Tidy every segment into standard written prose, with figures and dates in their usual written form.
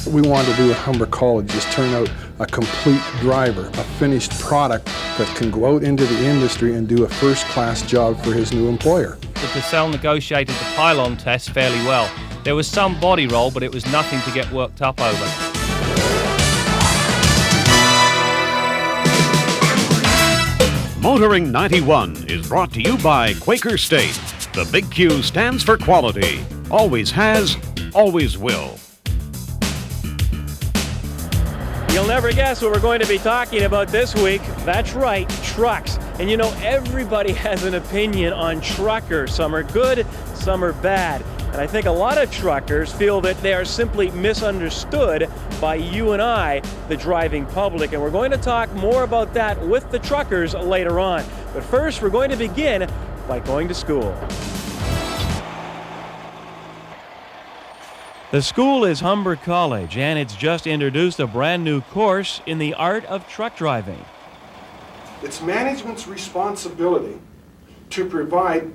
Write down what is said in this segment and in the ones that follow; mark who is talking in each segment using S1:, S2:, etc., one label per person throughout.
S1: What we wanted to do at Humber College is turn out a complete driver, a finished product that can go out into the industry and do a first-class job for his new employer.
S2: The Tercel negotiated the pylon test fairly well. There was some body roll, but it was nothing to get worked up over.
S3: Motoring 91 is brought to you by Quaker State. The big Q stands for quality. Always has, always will.
S4: You'll never guess what we're going to be talking about this week. That's right, trucks. And you know, everybody has an opinion on truckers. Some are good, some are bad. And I think a lot of truckers feel that they are simply misunderstood by you and I, the driving public. And we're going to talk more about that with the truckers later on. But first, we're going to begin by going to school. The school is Humber College, and it's just introduced a brand new course in the art of truck driving.
S1: It's management's responsibility to provide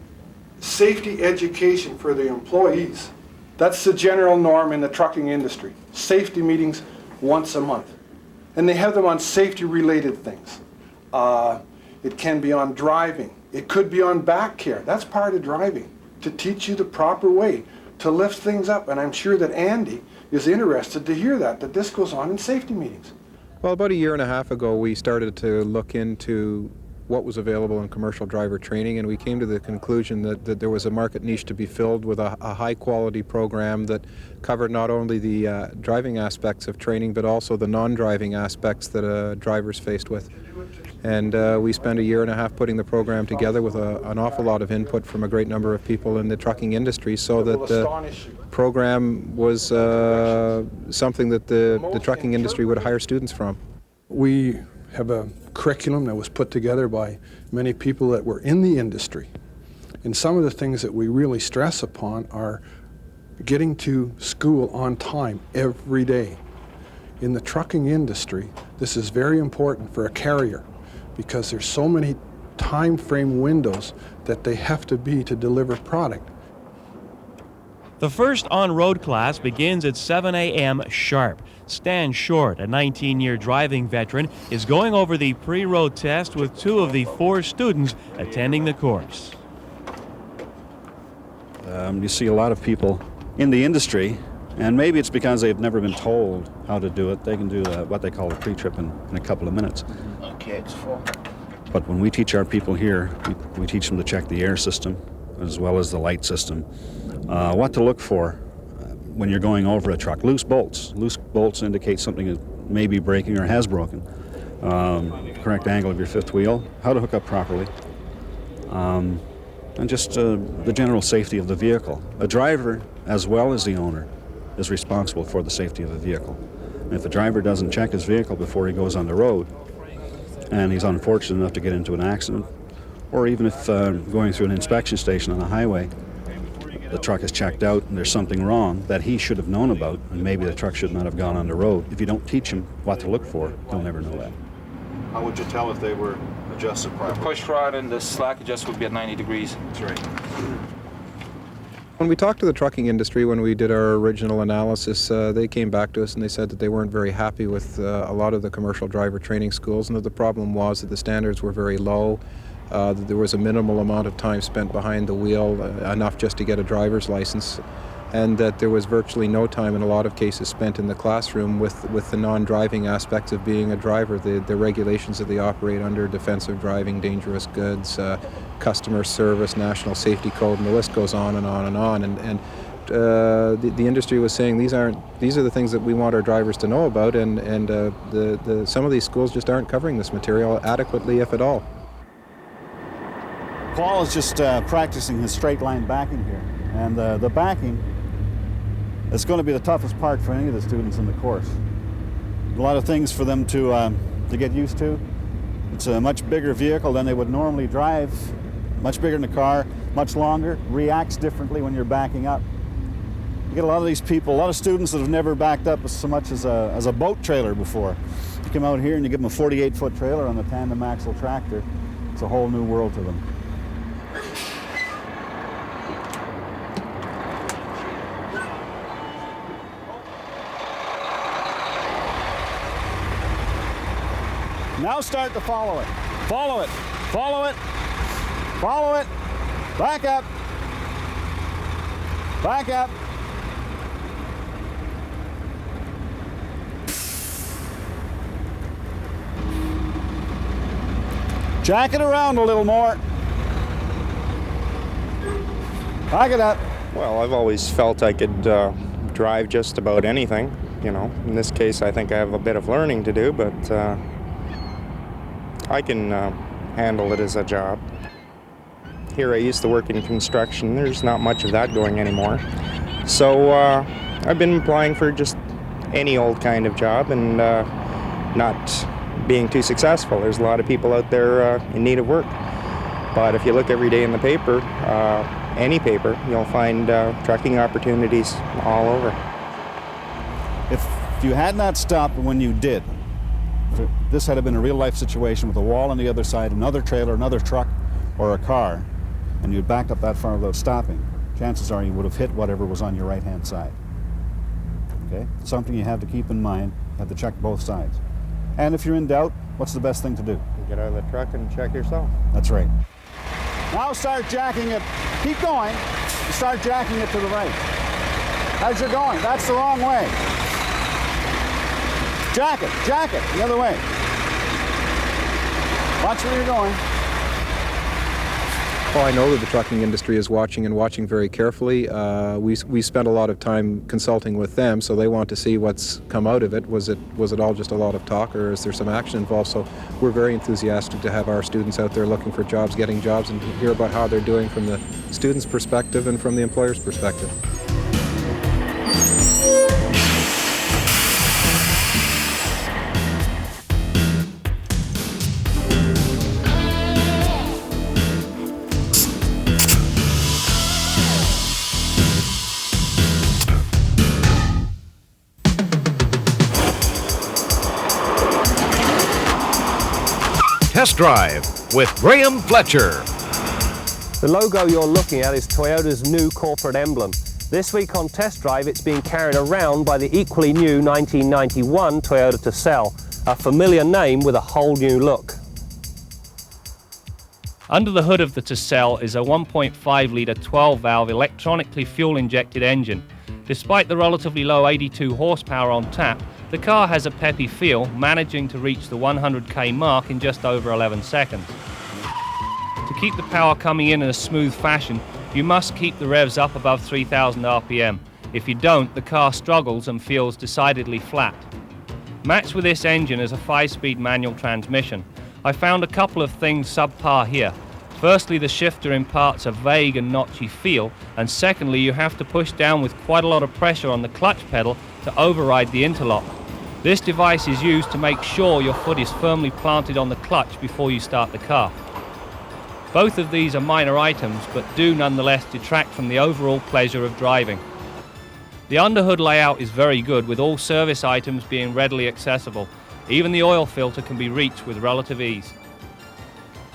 S1: safety education for the employees. That's the general norm in the trucking industry. Safety meetings once a month. And they have them on safety-related things. It can be on driving. It could be on back care. That's part of driving, to teach you the proper way to lift things up. And I'm sure that Andy is interested to hear that this goes on in safety meetings.
S5: Well, about a year and a half ago, we started to look into what was available in commercial driver training, and we came to the conclusion that there was a market niche to be filled with a high-quality program that covered not only the driving aspects of training, but also the non-driving aspects that drivers faced with. And we spent a year and a half putting the program together with an awful lot of input from a great number of people in the trucking industry, so that the program was something that the trucking industry would hire students from.
S1: We have a curriculum that was put together by many people that were in the industry. And some of the things that we really stress upon are getting to school on time every day. In the trucking industry, this is very important for a carrier because there's so many time frame windows that they have to be to deliver product.
S2: The first on-road class begins at 7 a.m. sharp. Stan Short, a 19-year driving veteran, is going over the pre-road test with 2 of the 4 students attending the course.
S6: You see a lot of people in the industry, and maybe it's because they've never been told how to do it. They can do what they call a pre-trip in a couple of minutes.
S7: Okay, it's full.
S6: But when we teach our people here, we teach them to check the air system as well as the light system. What to look for when you're going over a truck. Loose bolts. Loose bolts indicate something that may be breaking or has broken. Correct angle of your fifth wheel. How to hook up properly. And just the general safety of the vehicle. A driver, as well as the owner, is responsible for the safety of the vehicle. And if the driver doesn't check his vehicle before he goes on the road, and he's unfortunate enough to get into an accident, or even if going through an inspection station on a highway, the truck is checked out and there's something wrong that he should have known about, and maybe the truck should not have gone on the road. If you don't teach him what to look for, he'll never know that.
S8: How would you tell if they were adjusted properly?
S7: The push rod and the slack adjust would be at 90 degrees.
S8: That's right.
S5: When we talked to the trucking industry, when we did our original analysis, they came back to us and they said that they weren't very happy with a lot of the commercial driver training schools, and that the problem was that the standards were very low, that there was a minimal amount of time spent behind the wheel, enough just to get a driver's license, and that there was virtually no time in a lot of cases spent in the classroom with the non-driving aspects of being a driver, the regulations that they operate under, defensive driving, dangerous goods, customer service, national safety code, and the list goes on and on and on. And the industry was saying these are the things that we want our drivers to know about, and some of these schools just aren't covering this material adequately, if at all.
S9: Paul is just practicing his straight line backing here, and the backing is going to be the toughest part for any of the students in the course. A lot of things for them to get used to. It's a much bigger vehicle than they would normally drive, much bigger in the car, much longer, reacts differently when you're backing up. You get a lot of these people, a lot of students that have never backed up so much as a boat trailer before. You come out here and you give them a 48-foot trailer on the tandem axle tractor. It's a whole new world to them. Now start to follow it. Follow it. Follow it. Follow it. Back up. Back up. Jack it around a little more. Back it up.
S10: Well, I've always felt I could drive just about anything, you know. In this case, I think I have a bit of learning to do, but I can handle it as a job. Here I used to work in construction. There's not much of that going anymore. So I've been applying for just any old kind of job and not being too successful. There's a lot of people out there in need of work. But if you look every day in the paper, any paper, you'll find trucking opportunities all over.
S9: If you had not stopped when you did, if this had been a real life situation with a wall on the other side, another trailer, another truck, or a car, and you'd backed up that far without stopping, chances are you would have hit whatever was on your right-hand side. Okay? Something you have to keep in mind, you have to check both sides. And if you're in doubt, what's the best thing to do?
S10: Get out of the truck and check yourself.
S9: That's right. Now start jacking it. Keep going. Start jacking it to the right. As you're going, that's the wrong way. Jack it, the other way. Watch where you're going.
S5: Well, I know that the trucking industry is watching and watching very carefully. We spent a lot of time consulting with them, so they want to see what's come out of it. Was it all just a lot of talk, or is there some action involved? So we're very enthusiastic to have our students out there looking for jobs, getting jobs, and to hear about how they're doing from the student's perspective and from the employer's perspective.
S3: Test Drive with Graham Fletcher.
S11: The logo you're looking at is Toyota's new corporate emblem. This week on Test Drive, it's being carried around by the equally new 1991 Toyota Tercel, a familiar name with a whole new look.
S2: Under the hood of the Tercel is a 1.5-litre 12-valve electronically fuel-injected engine. Despite the relatively low 82 horsepower on tap, the car has a peppy feel, managing to reach the 100k mark in just over 11 seconds. To keep the power coming in a smooth fashion, you must keep the revs up above 3,000 RPM. If you don't, the car struggles and feels decidedly flat. Matched with this engine is a 5-speed manual transmission. I found a couple of things subpar here. Firstly, the shifter imparts a vague and notchy feel, and secondly, you have to push down with quite a lot of pressure on the clutch pedal to override the interlock. This device is used to make sure your foot is firmly planted on the clutch before you start the car. Both of these are minor items, but do nonetheless detract from the overall pleasure of driving. The underhood layout is very good, with all service items being readily accessible. Even the oil filter can be reached with relative ease.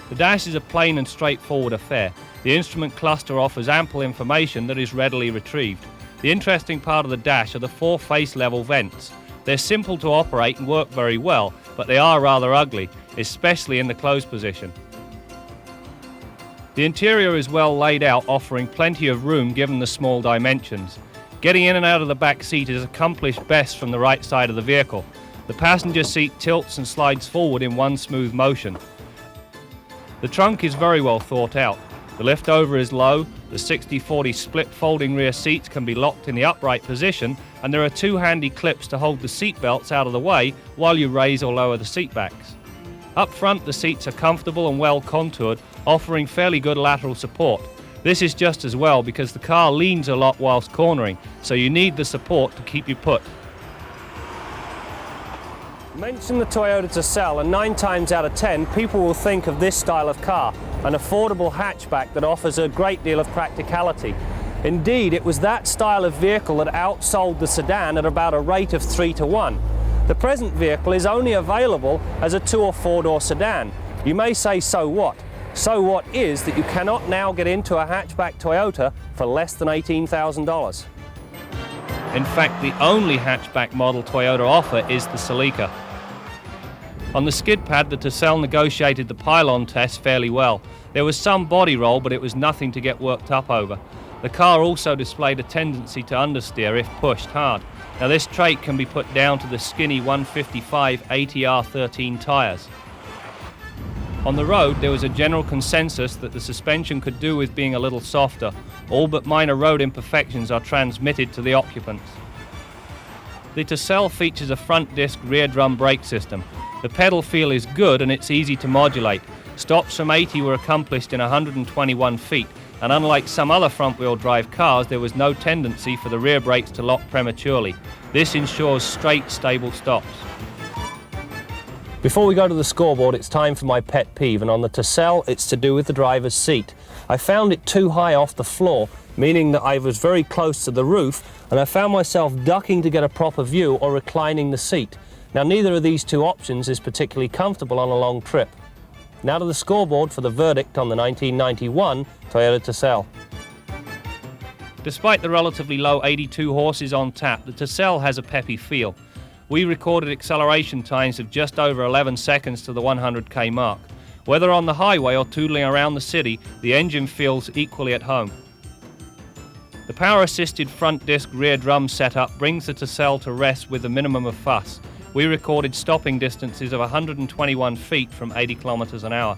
S2: The dash is a plain and straightforward affair. The instrument cluster offers ample information that is readily retrieved. The interesting part of the dash are the 4 face-level vents. They're simple to operate and work very well, but they are rather ugly, especially in the closed position. The interior is well laid out, offering plenty of room given the small dimensions. Getting in and out of the back seat is accomplished best from the right side of the vehicle. The passenger seat tilts and slides forward in one smooth motion. The trunk is very well thought out. The lift over is low, the 60-40 split folding rear seats can be locked in the upright position, and there are 2 handy clips to hold the seat belts out of the way while you raise or lower the seat backs. Up front, the seats are comfortable and well contoured, offering fairly good lateral support. This is just as well because the car leans a lot whilst cornering, so you need the support to keep you put.
S11: Mention the Toyota Tercel, and 9 times out of 10 people will think of this style of car, an affordable hatchback that offers a great deal of practicality. Indeed, it was that style of vehicle that outsold the sedan at about a rate of 3 to 1. The present vehicle is only available as a 2 or 4-door sedan. You may say, so what? So what is that you cannot now get into a hatchback Toyota for less than $18,000.
S2: In fact, the only hatchback model Toyota offer is the Celica.
S11: On the skid pad, the Tercel negotiated the pylon test fairly well. There was some body roll, but it was nothing to get worked up over. The car also displayed a tendency to understeer if pushed hard. Now this trait can be put down to the skinny 155 ATR 13 tyres. On the road, there was a general consensus that the suspension could do with being a little softer. All but minor road imperfections are transmitted to the occupants. The Tercel features a front disc rear drum brake system. The pedal feel is good and it's easy to modulate. Stops from 80 were accomplished in 121 feet, and unlike some other front-wheel drive cars, there was no tendency for the rear brakes to lock prematurely. This ensures straight, stable stops. Before we go to the scoreboard, it's time for my pet peeve, and on the Tercel, it's to do with the driver's seat. I found it too high off the floor, meaning that I was very close to the roof, and I found myself ducking to get a proper view or reclining the seat. Now, neither of these two options is particularly comfortable on a long trip. Now to the scoreboard for the verdict on the 1991 Toyota Tercel. Despite the relatively low 82 horses on tap, the Tercel has a peppy feel. We recorded acceleration times of just over 11 seconds to the 100k mark. Whether on the highway or tootling around the city, the engine feels equally at home. The power-assisted front disc rear drum setup brings the Tercel to rest with a minimum of fuss. We recorded stopping distances of 121 feet from 80 kilometers an hour.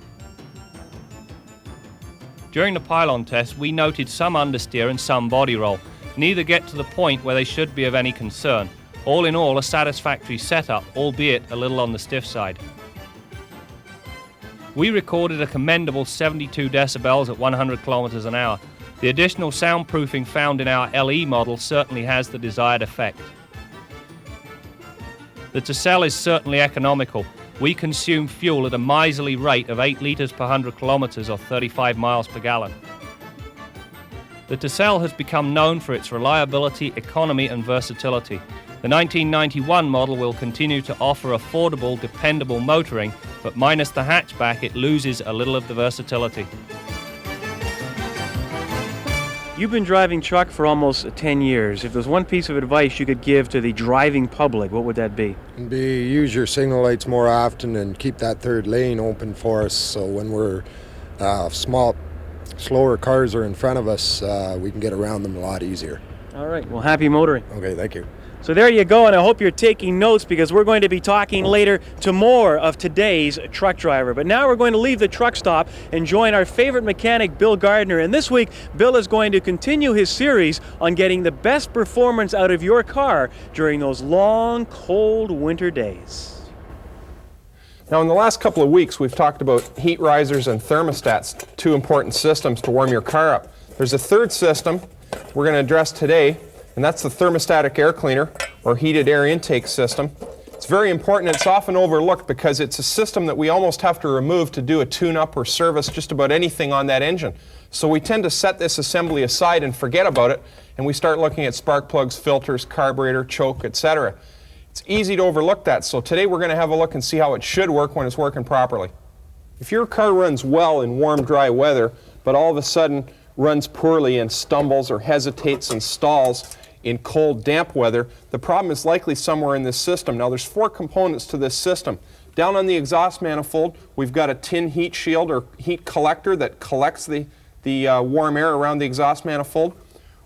S11: During the pylon test, we noted some understeer and some body roll. Neither get to the point where they should be of any concern. All in all, a satisfactory setup, albeit a little on the stiff side. We recorded a commendable 72 decibels at 100 kilometers an hour. The additional soundproofing found in our LE model certainly has the desired effect. The Tercel is certainly economical. We consume fuel at a miserly rate of 8 litres per 100 kilometres or 35 miles per gallon. The Tercel has become known for its reliability, economy and versatility. The 1991 model will continue to offer affordable, dependable motoring, but minus the hatchback, it loses a little of the versatility.
S4: You've been driving truck for almost 10 years. If there's one piece of advice you could give to the driving public, what would that be?
S12: Use your signal lights more often and keep that third lane open for us, so when we're slower cars are in front of us, we can get around them a lot easier.
S4: All right, well, happy motoring.
S12: Okay, thank you.
S4: So there you go, and I hope you're taking notes because we're going to be talking later to more of today's truck driver. But now we're going to leave the truck stop and join our favorite mechanic, Bill Gardner. And this week, Bill is going to continue his series on getting the best performance out of your car during those long, cold winter days.
S1: Now, in the last couple of weeks, we've talked about heat risers and thermostats, two important systems to warm your car up. There's a third system we're going to address today, and that's the thermostatic air cleaner, or heated air intake system. It's very important. It's often overlooked because it's a system that we almost have to remove to do a tune-up or service just about anything on that engine. So we tend to set this assembly aside and forget about it, and we start looking at spark plugs, filters, carburetor, choke, etc. It's easy to overlook that, so today we're going to have a look and see how it should work when it's working properly. If your car runs well in warm, dry weather, but all of a sudden runs poorly and stumbles or hesitates and stalls in cold, damp weather, the problem is likely somewhere in this system. Now, there's 4 components to this system. Down on the exhaust manifold, we've got a tin heat shield or heat collector that collects the warm air around the exhaust manifold.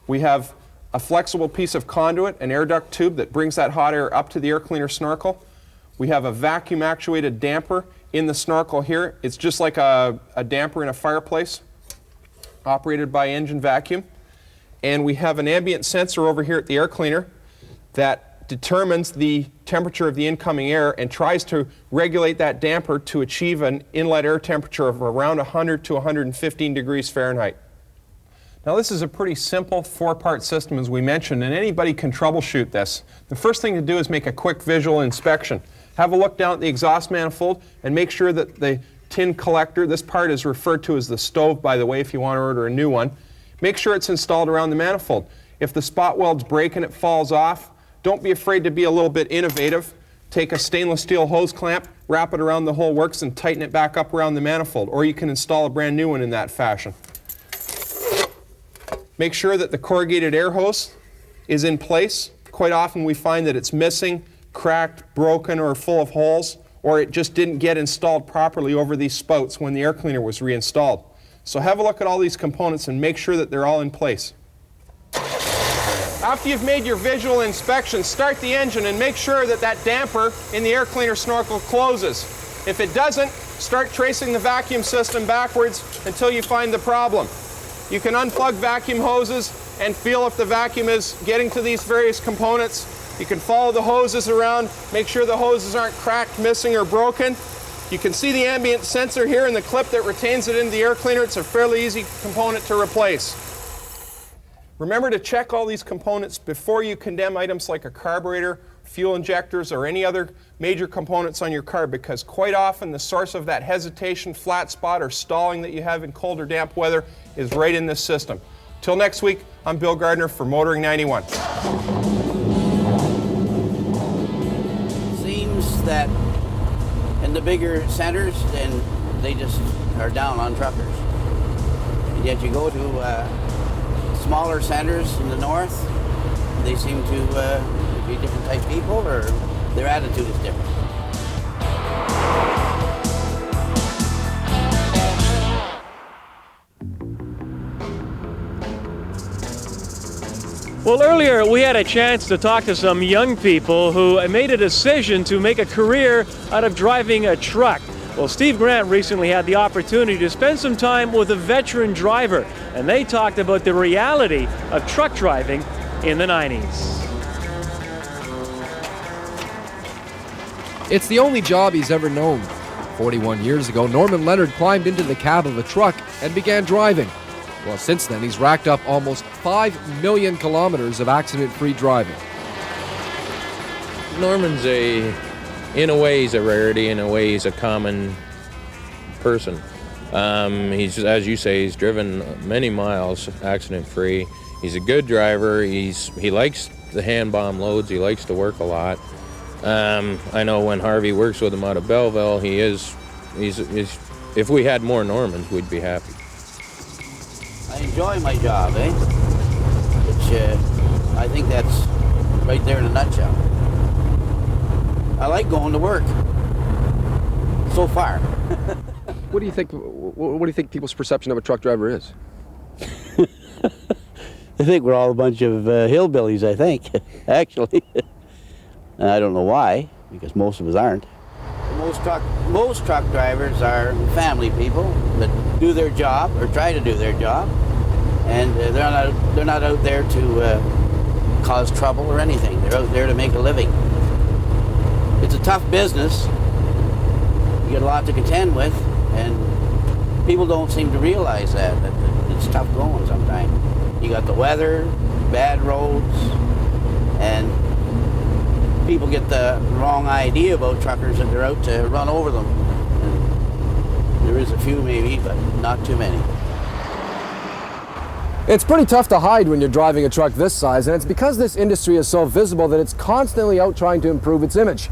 S1: We have a flexible piece of conduit, an air duct tube that brings that hot air up to the air cleaner snorkel. We have a vacuum actuated damper in the snorkel here. It's just like a damper in a fireplace, operated by engine vacuum. And we have an ambient sensor over here at the air cleaner that determines the temperature of the incoming air and tries to regulate that damper to achieve an inlet air temperature of around 100 to 115 degrees Fahrenheit. Now, this is a pretty simple 4-part system, as we mentioned, and anybody can troubleshoot this. The first thing to do is make a quick visual inspection. Have a look down at the exhaust manifold and make sure that the tin collector, this part is referred to as the stove, by the way, if you want to order a new one. Make sure it's installed around the manifold. If the spot weld's break and it falls off, don't be afraid to be a little bit innovative. Take a stainless steel hose clamp, wrap it around the whole works, and tighten it back up around the manifold, or you can install a brand new one in that fashion. Make sure that the corrugated air hose is in place. Quite often we find that it's missing, cracked, broken, or full of holes,
S13: or it just didn't get installed properly over these spouts when the air cleaner was reinstalled. So have a look at all these components and make sure that they're all in place. After you've made your visual inspection, start the engine and make sure that that damper in the air cleaner snorkel closes. If it doesn't, start tracing the vacuum system backwards until you find the problem. You can unplug vacuum hoses and feel if the vacuum is getting to these various components. You can follow the hoses around, make sure the hoses aren't cracked, missing, or broken. You can see the ambient sensor here in the clip that retains it into the air cleaner. It's a fairly easy component to replace. Remember to check all these components before you condemn items like a carburetor, fuel injectors, or any other major components on your car, because quite often the source of that hesitation, flat spot, or stalling that you have in cold or damp weather is right in this system. Till next week, I'm Bill Gardner for Motoring 91.
S14: Seems that in the bigger centers, then they just are down on truckers. And yet you go to smaller centers in the north, they seem to be different type people, or their attitude is different.
S4: Well, earlier we had a chance to talk to some young people who made a decision to make a career out of driving a truck. Well, Steve Grant recently had the opportunity to spend some time with a veteran driver, and they talked about the reality of truck driving in the 90s.
S15: It's the only job he's ever known. 41 years ago, Norman Leonard climbed into the cab of a truck and began driving. Well, since then, he's racked up almost 5 million kilometers of accident-free driving.
S16: Norman's in a way, he's a rarity. In a way, he's a common person. He's, as you say, he's driven many miles accident-free. He's a good driver. He likes the hand bomb loads. He likes to work a lot. I know when Harvey works with him out of Belleville, he's if we had more Normans, we'd be happy.
S14: I enjoy my job, which I think that's right there in a nutshell. I like going to work. So far.
S15: What do you think people's perception of a truck driver is?
S14: I think we're all a bunch of hillbillies, I think, actually. And I don't know why, because most of us aren't. Most truck drivers are family people that do their job, or try to do their job, and they're not out there to cause trouble or anything. They're out there to make a living. It's a tough business. You get a lot to contend with, and people don't seem to realize that it's tough going sometimes. You got the weather, bad roads, and people get the wrong idea about truckers that they're out to run over them. And there is a few maybe, but not too many.
S15: It's pretty tough to hide when you're driving a truck this size, and it's because this industry is so visible that it's constantly out trying to improve its image.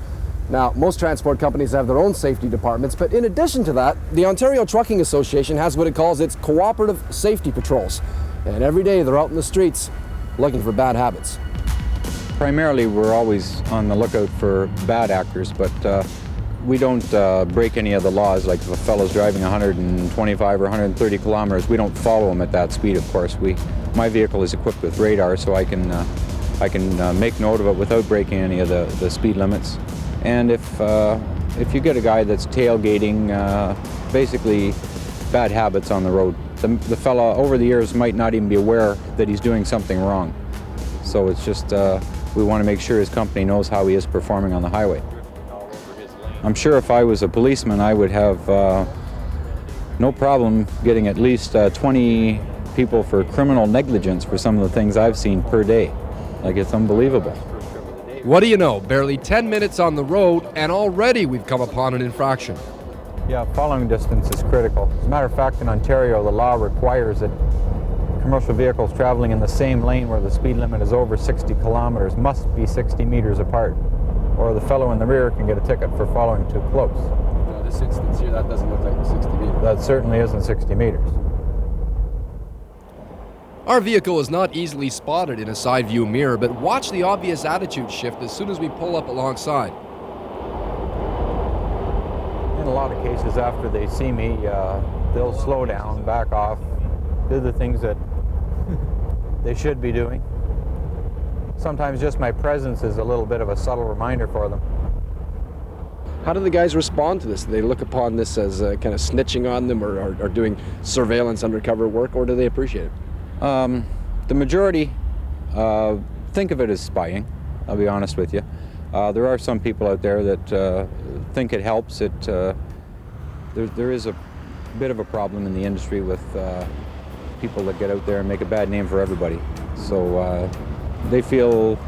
S15: Now, most transport companies have their own safety departments, but in addition to that, the Ontario Trucking Association has what it calls its cooperative safety patrols. And every day they're out in the streets looking for bad habits.
S5: Primarily, we're always on the lookout for bad actors, but we don't break any of the laws. Like if a fellow's driving 125 or 130 kilometers, we don't follow him at that speed, of course. My vehicle is equipped with radar, so I can make note of it without breaking any of the speed limits. And if you get a guy that's tailgating, basically bad habits on the road, the fella over the years might not even be aware that he's doing something wrong. So it's just, we want to make sure his company knows how he is performing on the highway. I'm sure if I was a policeman, I would have no problem getting at least 20 people for criminal negligence for some of the things I've seen per day. Like, it's unbelievable.
S15: What do you know? Barely 10 minutes on the road, and already we've come upon an infraction.
S5: Yeah, following distance is critical. As a matter of fact, in Ontario, the law requires that commercial vehicles traveling in the same lane where the speed limit is over 60 kilometers must be 60 meters apart, or the fellow in the rear can get a ticket for following too close.
S15: No, this instance here, that doesn't look like 60 meters.
S5: That certainly isn't 60 meters.
S15: Our vehicle is not easily spotted in a side view mirror, but watch the obvious attitude shift as soon as we pull up alongside.
S17: a lot of cases, after they see me, they'll slow down, back off, do the things that they should be doing. Sometimes just my presence is a little bit of a subtle reminder for them.
S15: How do the guys respond to this? Do they look upon this as kind of snitching on them, or doing surveillance undercover work, or do they appreciate it?
S17: The majority think of it as spying, I'll be honest with you. There are some people out there that think it helps. There is a bit of a problem in the industry with people that get out there and make a bad name for everybody. So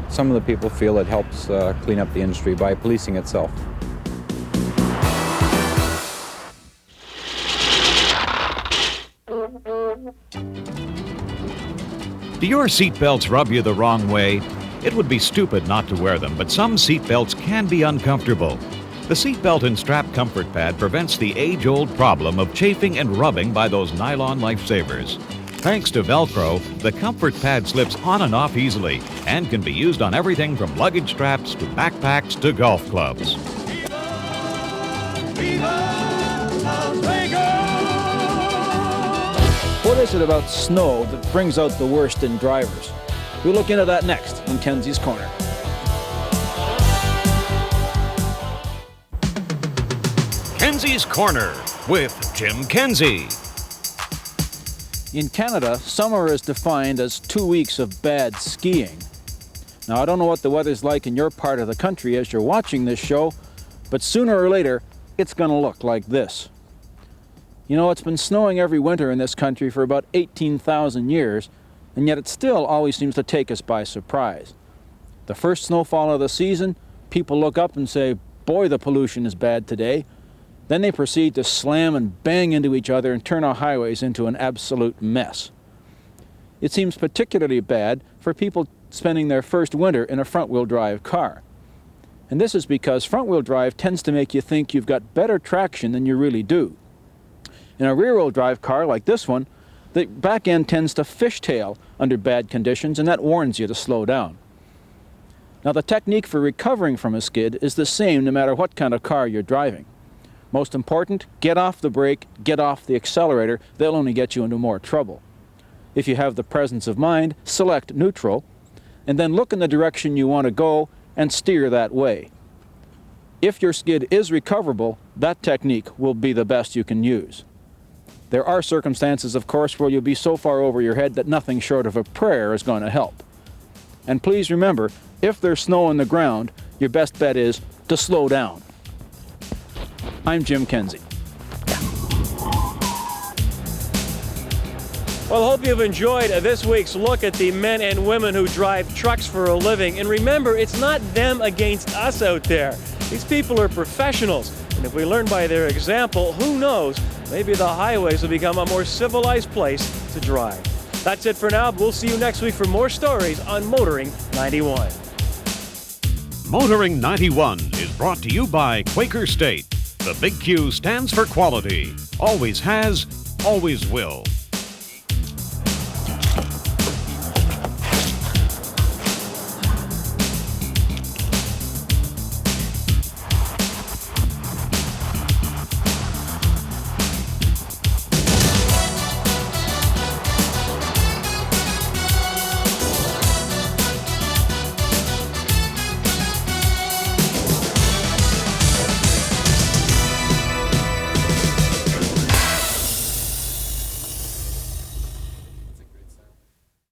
S17: some of the people feel it helps clean up the industry by policing itself.
S3: Do your seatbelts rub you the wrong way? It would be stupid not to wear them, but some seatbelts can be uncomfortable. The seatbelt and strap comfort pad prevents the age-old problem of chafing and rubbing by those nylon lifesavers. Thanks to Velcro, the comfort pad slips on and off easily and can be used on everything from luggage straps to backpacks to golf clubs.
S18: What is it about snow that brings out the worst in drivers? We'll look into that next on Kenzie's Corner.
S3: Kenzie's Corner with Jim Kenzie.
S18: In Canada, summer is defined as 2 weeks of bad skiing. Now, I don't know what the weather's like in your part of the country as you're watching this show, but sooner or later, it's going to look like this. You know, it's been snowing every winter in this country for about 18,000 years, and yet it still always seems to take us by surprise. The first snowfall of the season, people look up and say, boy, the pollution is bad today. Then they proceed to slam and bang into each other and turn our highways into an absolute mess. It seems particularly bad for people spending their first winter in a front-wheel drive car. And this is because front-wheel drive tends to make you think you've got better traction than you really do. In a rear-wheel drive car like this one, the back end tends to fishtail under bad conditions, and that warns you to slow down. Now, the technique for recovering from a skid is the same no matter what kind of car you're driving. Most important, get off the brake, get off the accelerator. They'll only get you into more trouble. If you have the presence of mind, select neutral, and then look in the direction you want to go and steer that way. If your skid is recoverable, that technique will be the best you can use. There are circumstances, of course, where you'll be so far over your head that nothing short of a prayer is going to help. And please remember, if there's snow on the ground, your best bet is to slow down. I'm Jim Kenzie.
S4: Well, I hope you've enjoyed this week's look at the men and women who drive trucks for a living. And remember, it's not them against us out there. These people are professionals. And if we learn by their example, who knows, maybe the highways will become a more civilized place to drive. That's it for now. We'll see you next week for more stories on Motoring 91.
S3: Motoring 91 is brought to you by Quaker State. The Big Q stands for quality. Always has, always will.